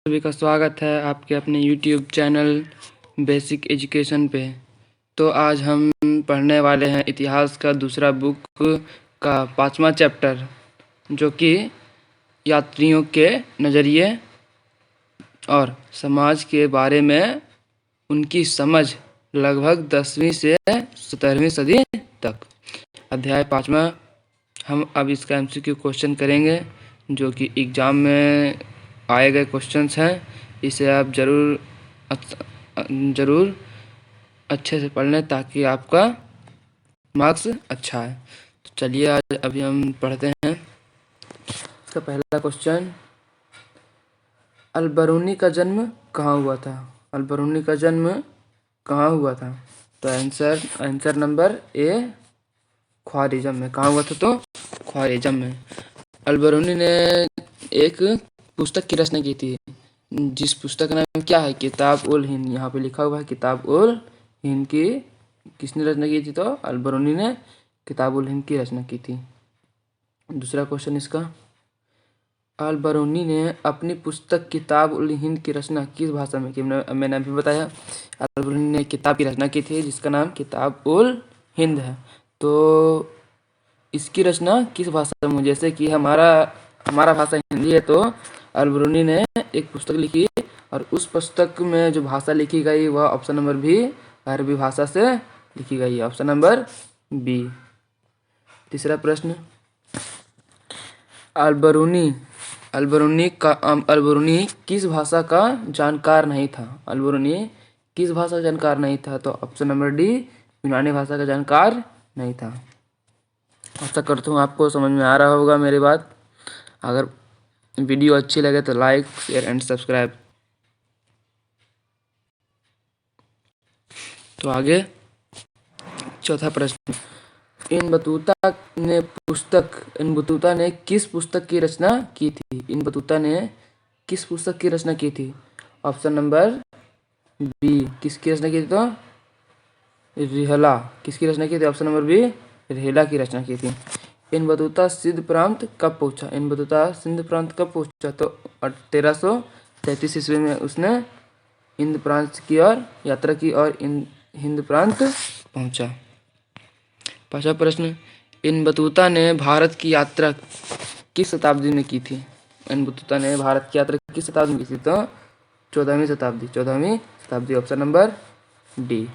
सभी का स्वागत है आपके अपने YouTube चैनल बेसिक एजुकेशन पे। तो आज हम पढ़ने वाले हैं इतिहास का दूसरा बुक का 5वां चैप्टर, जो कि यात्रियों के नज़रिए और समाज के बारे में उनकी समझ लगभग 10वीं से 17वीं सदी तक। अध्याय 5वां। हम अब इसका MCQ क्वेश्चन करेंगे, जो कि एग्ज़ाम में आए गए क्वेश्चंस हैं। इसे आप ज़रूर अच्छे से पढ़ लें ताकि आपका मार्क्स अच्छा है। तो चलिए आज अभी हम पढ़ते हैं। इसका पहला क्वेश्चन, अल-बरूनी का जन्म कहाँ हुआ था? अल-बरूनी का जन्म कहाँ हुआ था? तो आंसर नंबर ए, ख्वारिज़म में। कहाँ हुआ था? तो ख्वारिज़म में। अल-बरूनी ने एक पुस्तक की रचना की थी, जिस पुस्तक का नाम क्या है? किताब उल हिंद। यहाँ पे लिखा हुआ है किताब उल हिंद की किसने रचना की थी? तो अल-बरूनी ने किताब उल हिंद की रचना की थी। दूसरा क्वेश्चन इसका, अल-बरूनी ने अपनी पुस्तक किताब उल हिंद की रचना किस भाषा में की? मैंने अभी बताया अल-बरूनी ने किताब की रचना की थी जिसका नाम किताब उल हिंद है। तो इसकी रचना किस भाषा में? जैसे कि हमारा भाषा हिंदी है, तो अल-बरूनी ने एक पुस्तक लिखी और उस पुस्तक में जो भाषा लिखी गई वह ऑप्शन नंबर बी, अरबी भाषा से लिखी गई है। Option number B. तीसरा प्रश्न, अल-बरूनी किस भाषा का जानकार नहीं था? अल-बरूनी किस भाषा का जानकार नहीं था? तो ऑप्शन नंबर डी, यूनानी भाषा का जानकार नहीं था। आशा करता हूँ आपको समझ में आ रहा होगा मेरी बात। अगर वीडियो अच्छी लगे तो लाइक, शेयर एंड सब्सक्राइब। तो आगे चौथा प्रश्न, इन बतूता ने किस पुस्तक की रचना की थी? इन बतूता ने किस पुस्तक की रचना की थी? ऑप्शन नंबर बी, किसकी रचना की थी? तो रिहला। किसकी रचना की थी? ऑप्शन नंबर बी, रिहला की रचना की थी। इन बतूता सिंध प्रांत कब पहुंचा? इन बतूता सिंध प्रांत कब पहुंचा? तो 1333 ईस्वी में उसने हिंद प्रांत की ओर यात्रा की और हिंद प्रांत पहुंचा। पांचवा प्रश्न, इन बतूता ने भारत की यात्रा किस शताब्दी में की थी? इन बतूता ने भारत की यात्रा किस शताब्दी में की थी? तो 14वीं शताब्दी। Option number D.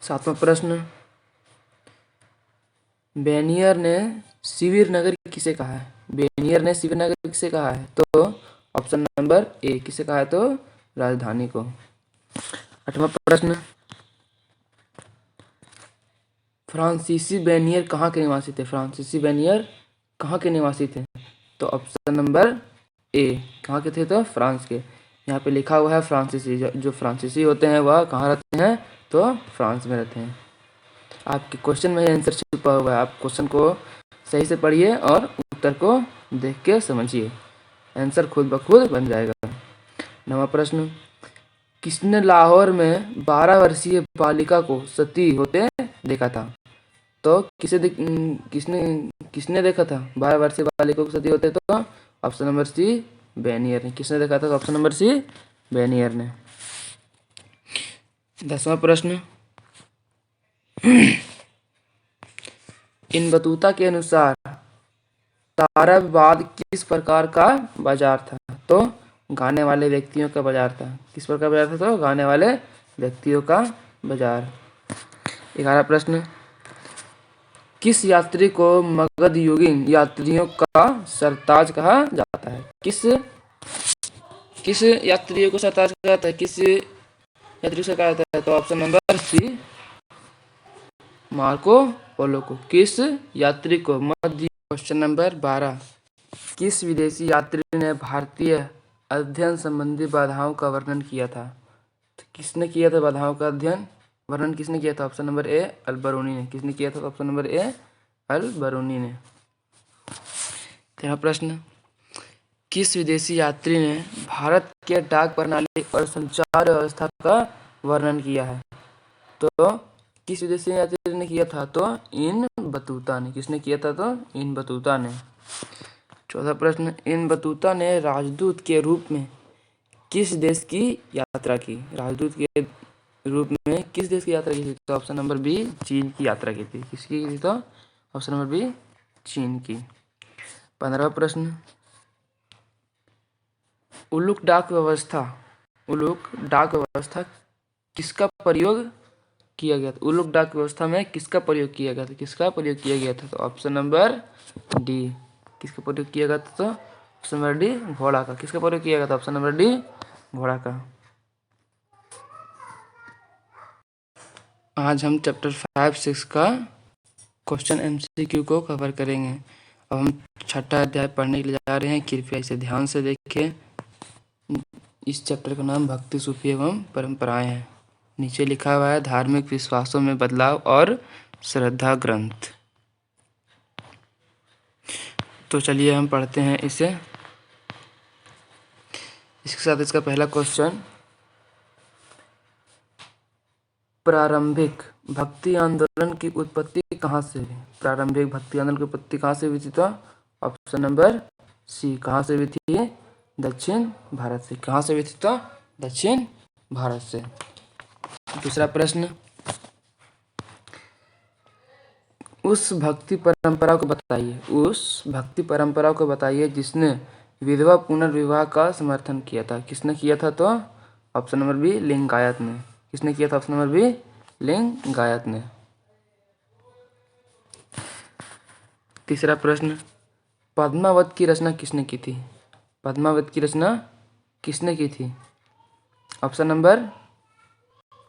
सातवां प्रश्न, बेनियर ने शिविर नगर किसे कहा है? बेनियर ने शिविर नगर किसे कहा है? तो ऑप्शन नंबर ए, किसे कहा है? तो राजधानी को। आठवां प्रश्न, फ्रांसीसी बेनियर कहाँ के निवासी थे? फ्रांसीसी बेनियर कहाँ के निवासी थे? तो ऑप्शन नंबर ए, कहाँ के थे? तो फ्रांस के। यहाँ पे लिखा हुआ है फ्रांसीसी। जो फ्रांसीसी होते हैं वह कहाँ रहते हैं? तो फ्रांस में रहते हैं। आपके क्वेश्चन में आंसर छुपा हुआ है। आप क्वेश्चन को सही से पढ़िए और उत्तर को देख के समझिए, आंसर खुद ब खुद बन जाएगा। नवा प्रश्न, किसने लाहौर में 12 वर्षीय बालिका को सती होते देखा था? तो किसने देखा था 12 वर्षीय बालिका को सती होते? तो ऑप्शन नंबर सी, बेनियर ने। किसने देखा था? तो ऑप्शन नंबर सी, बेनियर ने। 10वां प्रश्न, इन बतूता के अनुसार ताराबाद किस प्रकार का बाजार था? तो गाने वाले व्यक्तियों का बाजार था। किस प्रकार बाजार था? तो गाने वाले व्यक्तियों का बाजार। 11वां प्रश्न, किस यात्री को मगधयुगीन यात्रियों का सरताज कहा जाता है? किस यात्रियों को सरताज कहा जाता है? किस यात्री से कहा जाता है? तो option number C, Marco Polo को। किस यात्री को? मध्य। क्वेश्चन नंबर 12, किस विदेशी यात्री ने भारतीय अध्ययन संबंधी बाधाओं का वर्णन किया था? तो किसने किया था बाधाओं का वर्णन किसने किया था? ऑप्शन नंबर ए, अल-बरूनी ने। किसने किया था? ऑप्शन नंबर ए, अल-बरूनी ने। 13वां प्रश्न, किस विदेशी यात्री ने भारत के डाक प्रणाली और संचार व्यवस्था का वर्णन किया है? तो किस विदेशी यात्री ने किया था? तो इन बतूता ने। किसने किया था? तो इन बतूता ने। 14 प्रश्न, इन बतूता ने राजदूत के रूप में किस देश की यात्रा की? राजदूत के रूप में किस देश की यात्रा की थी? तो ऑप्शन नंबर बी, चीन की यात्रा की थी। किसकी की थी? तो ऑप्शन नंबर बी, चीन की। 15वां प्रश्न, उलुक डाक व्यवस्था किसका प्रयोग किया गया था? उलुक डाक व्यवस्था में किसका प्रयोग किया गया था? किसका प्रयोग किया गया था? तो ऑप्शन नंबर डी, किसका प्रयोग किया गया था? तो ऑप्शन नंबर डी, घोड़ा का। किसका प्रयोग किया गया था? ऑप्शन नंबर डी, घोड़ा का। आज हम चैप्टर 5-6 का क्वेश्चन MCQ को कवर करेंगे। अब हम 6ठा अध्याय पढ़ने के लिए जा रहे हैं। कृपया इसे ध्यान से देखें। इस चैप्टर का नाम भक्ति, सूफी एवं परंपराएं है। नीचे लिखा हुआ है धार्मिक विश्वासों में बदलाव और श्रद्धा ग्रंथ। तो चलिए हम पढ़ते हैं इसे। इसके साथ इसका पहला क्वेश्चन, प्रारंभिक भक्ति आंदोलन की उत्पत्ति कहाँ से हुई? प्रारंभिक भक्ति आंदोलन की उत्पत्ति कहाँ से हुई थी? तो ऑप्शन नंबर सी, कहाँ से हुई थी? दक्षिण भारत से। कहाँ से हुई थी? तो दक्षिण भारत से। दूसरा प्रश्न, उस भक्ति परंपरा को बताइए। उस भक्ति परंपरा को बताइए जिसने विधवा पुनर्विवाह का समर्थन किया था। किसने किया था? तो ऑप्शन नंबर बी, लिंगायत ने। किसने किया था? ऑप्शन नंबर बी, लिंगायत ने। तीसरा प्रश्न, पद्मावत की रचना किसने की थी? पद्मावत की रचना किसने की थी? ऑप्शन नंबर,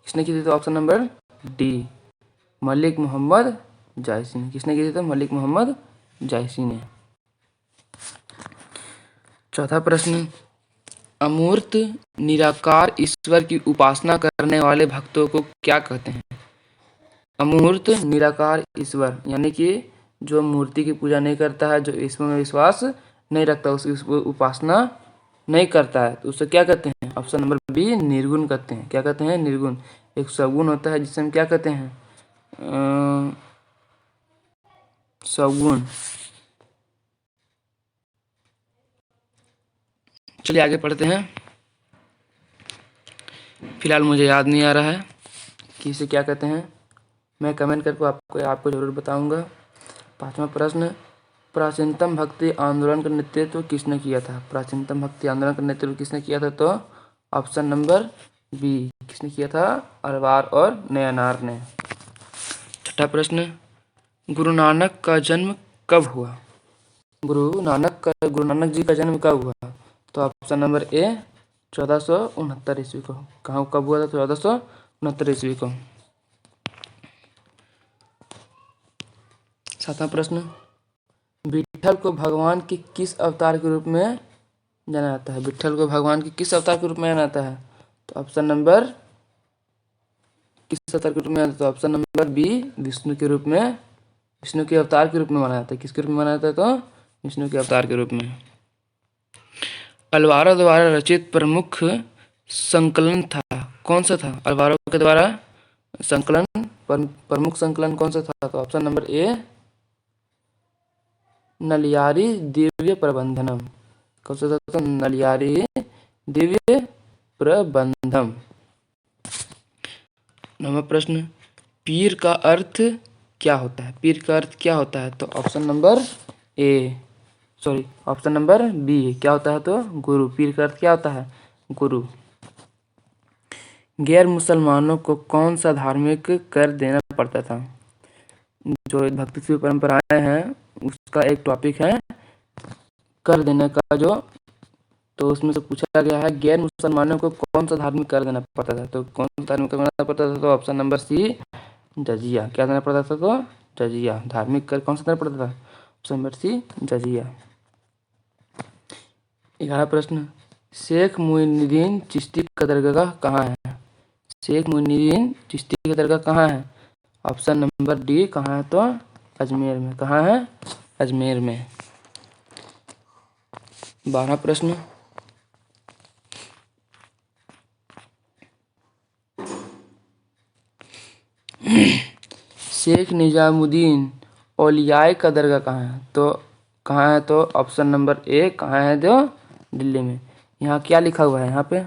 किसने की थी? तो option number D, Malik Muhammad Jayasi ने। किसने की थी? तो मलिक मोहम्मद जायसी ने। चौथा प्रश्न, अमूर्त निराकार ईश्वर की उपासना करने वाले भक्तों को क्या कहते हैं? अमूर्त निराकार ईश्वर यानी कि जो मूर्ति की पूजा नहीं करता है, जो ईश्वर में विश्वास नहीं रखता, उसकी उपासना नहीं करता है, तो उसे क्या कहते हैं? ऑप्शन नंबर बी, निर्गुण कहते हैं। क्या कहते हैं? निर्गुण। एक सगुण होता है जिसे हम क्या कहते हैं? सगुण। चलिए आगे पढ़ते हैं। फिलहाल मुझे याद नहीं आ रहा है कि इसे क्या कहते हैं। मैं कमेंट करके आपको जरूर बताऊंगा। 5वां प्रश्न, प्राचीनतम भक्ति आंदोलन का नेतृत्व किसने किया था? प्राचीनतम भक्ति आंदोलन का नेतृत्व किसने किया था? तो ऑप्शन नंबर बी, किसने किया था? अरवार और नयनार ने। 6ठा प्रश्न, गुरु नानक का जन्म कब हुआ? गुरु नानक जी का जन्म कब हुआ? तो ऑप्शन नंबर ए, 1469 ईस्वी को। कब हुआ था? 1469 ईस्वी को। 7वां प्रश्न, विट्ठल को भगवान के किस अवतार के रूप में जाना जाता है? विट्ठल को भगवान के किस अवतार के रूप में जाना जाता है? तो ऑप्शन नंबर, किस अवतार के रूप में जाना जाता है? तो ऑप्शन नंबर बी, विष्णु के रूप में, विष्णु के अवतार के रूप में माना जाता है। किसके रूप में माना जाता है? तो विष्णु के अवतार के रूप में। अलवारों द्वारा रचित प्रमुख संकलन था कौन सा था? अलवारों के द्वारा संकलन, प्रमुख संकलन कौन सा था? तो ऑप्शन नंबर ए, नलियारी दिव्य प्रबंधनम। कौन सा था? तो नलियारी दिव्य प्रबंधम। 9वां प्रश्न, पीर का अर्थ क्या होता है? पीर का अर्थ क्या होता है? तो ऑप्शन नंबर बी, क्या होता है? तो गुरु। पीर का अर्थ क्या होता है? गुरु। गैर मुसलमानों को कौन सा धार्मिक कर देना पड़ता था? जो भक्ति की परंपराएं हैं उसका एक टॉपिक है कर देने का, तो उसमें से पूछा गया है गैर मुसलमानों को कौन सा धार्मिक कर देना पड़ता था? तो कौन सा धार्मिक कर देना पड़ता था? तो ऑप्शन नंबर सी, जजिया। क्या देना पड़ता था? तो जजिया। धार्मिक कर कौन सा देना पड़ता था? ऑप्शन नंबर सी, जजिया। 11वां प्रश्न, शेख मुइनुद्दीन चिश्ती का दरगाह कहाँ है? शेख मुइनुद्दीन चिश्ती का दरगाह कहाँ है? ऑप्शन नंबर डी, कहाँ है? तो अजमेर में। कहाँ है? अजमेर में। 12वां प्रश्न, शेख निजामुद्दीन औलियाए का दरगाह कहाँ है? तो कहाँ है? तो ऑप्शन नंबर ए कहाँ है? जो दिल्ली में। यहाँ क्या लिखा हुआ है? यहाँ पे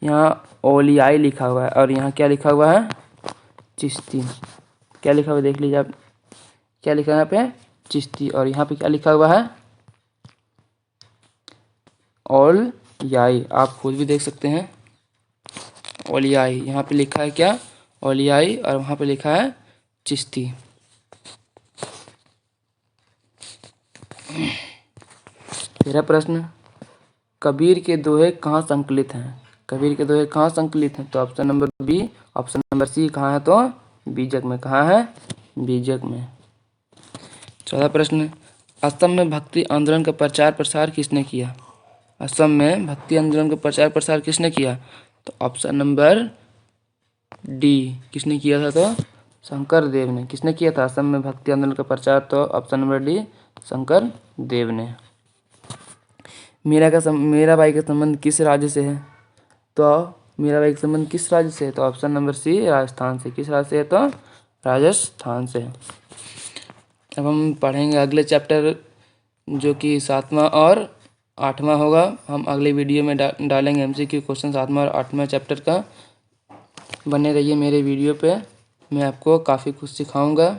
यहाँ ओलियाई लिखा हुआ है और यहाँ क्या लिखा हुआ है? चिश्ती। क्या लिखा हुआ है देख लीजिए आप, क्या लिखा है यहाँ पे? चिश्ती। और यहाँ पे क्या लिखा हुआ है? ओलियाई। आप खुद भी देख सकते हैं, ओलियाई। यहाँ पे लिखा है क्या? ओलियाई। और वहाँ पे लिखा है चिश्ती। तेरा प्रश्न, कबीर के दोहे कहाँ संकलित हैं? कबीर के दोहे कहाँ संकलित हैं? तो option number B, option number C कहाँ है? तो बीजक में। कहाँ है? बीजक में। चौथा प्रश्न, असम में भक्ति आंदोलन का प्रचार प्रसार किसने किया? असम में भक्ति आंदोलन का प्रचार प्रसार किसने किया? तो ऑप्शन नंबर डी, किसने किया था? तो शंकर देव ने। किसने किया था असम में भक्ति आंदोलन का प्रचार? तो ऑप्शन नंबर डी, शंकर देव ने। मीराबाई का संबंध किस राज्य से है? तो मीराबाई का संबंध किस राज्य से है? तो ऑप्शन नंबर सी, राजस्थान से। किस राज्य से है? तो राजस्थान से। अब हम पढ़ेंगे अगले चैप्टर, जो कि 7वां और 8वां होगा। हम अगले वीडियो में डालेंगे MCQ क्वेश्चन 7वां और 8वां चैप्टर का। बने रहिए मेरे वीडियो पे, मैं आपको काफ़ी कुछ सिखाऊंगा।